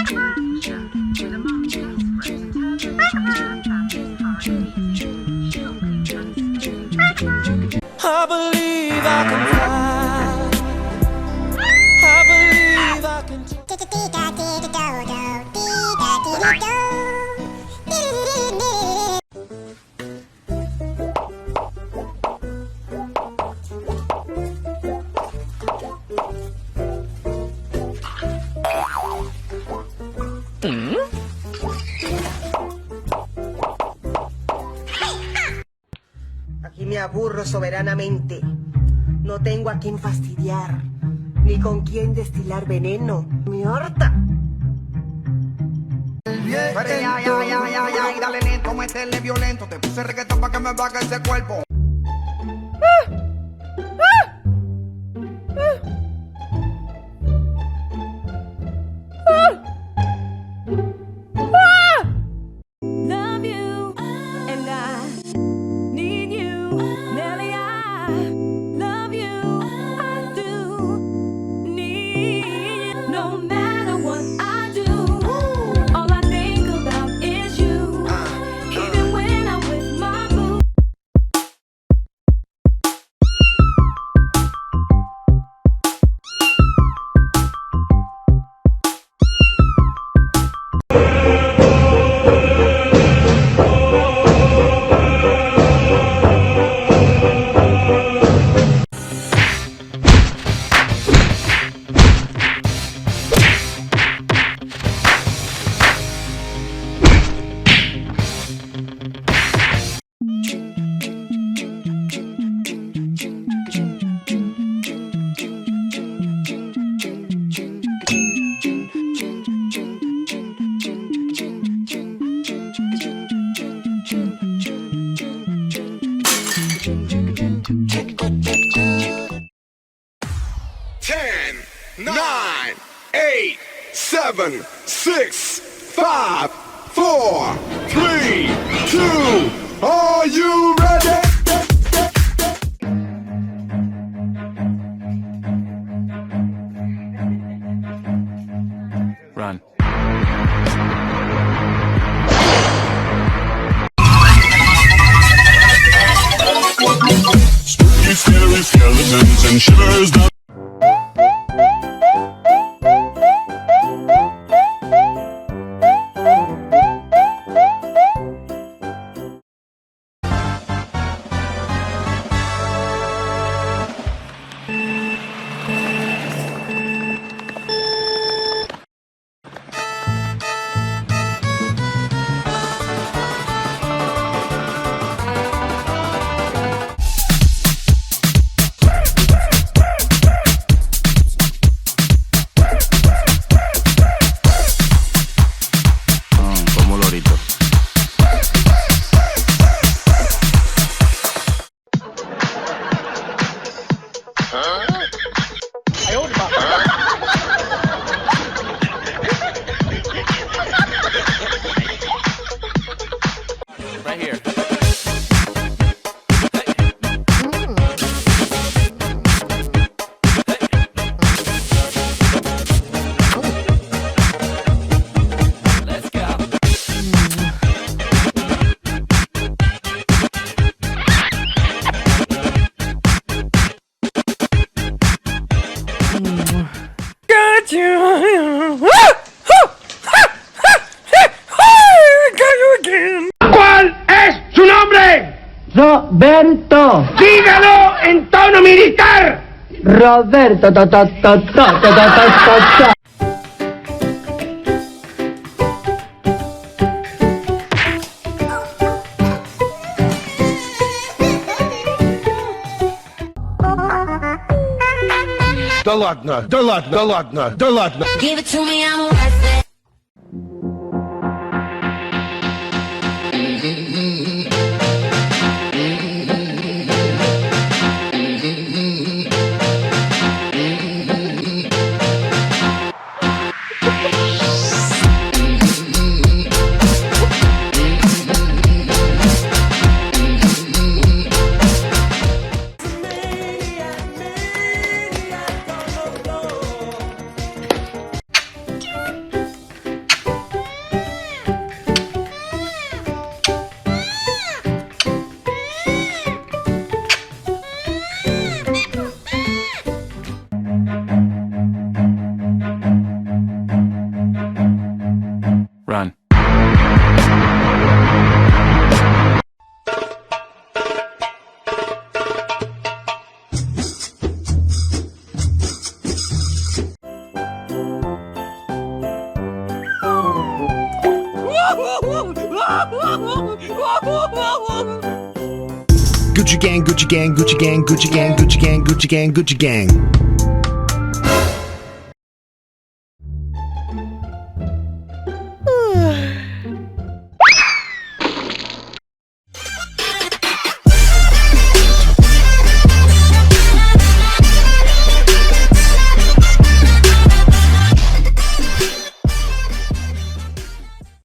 I believe I can fly. I believe I can. Aquí me aburro soberanamente. No tengo a quién fastidiar, ni con quién destilar veneno. Me harta. Y dale lento, métele violento. Te puse reggaetón pa' que me baje ese cuerpo. Love you, and I need you, Nelly. I love you, I do need you. No matter what I do, all I think about is you. Even when I'm with my boo. Ten, 9, 8, 7, 6, 5, 4, 3, 2. Are you ready? Run. Spooky, scary skeletons and shivers down. Como lorito. Right here. Let's go. Got you. Got you again. ¿Cuál es su nombre? Roberto, Dígalo en tono militar. Roberto, ta ta ta ta ta ta ta ta. Да ладно, да ладно, да ладно, да ладно. Give it to me, I'm worth it. Run. Gucci gang, Gucci gang, Gucci gang, Gucci gang, Gucci gang, Gucci gang, Gucci gang.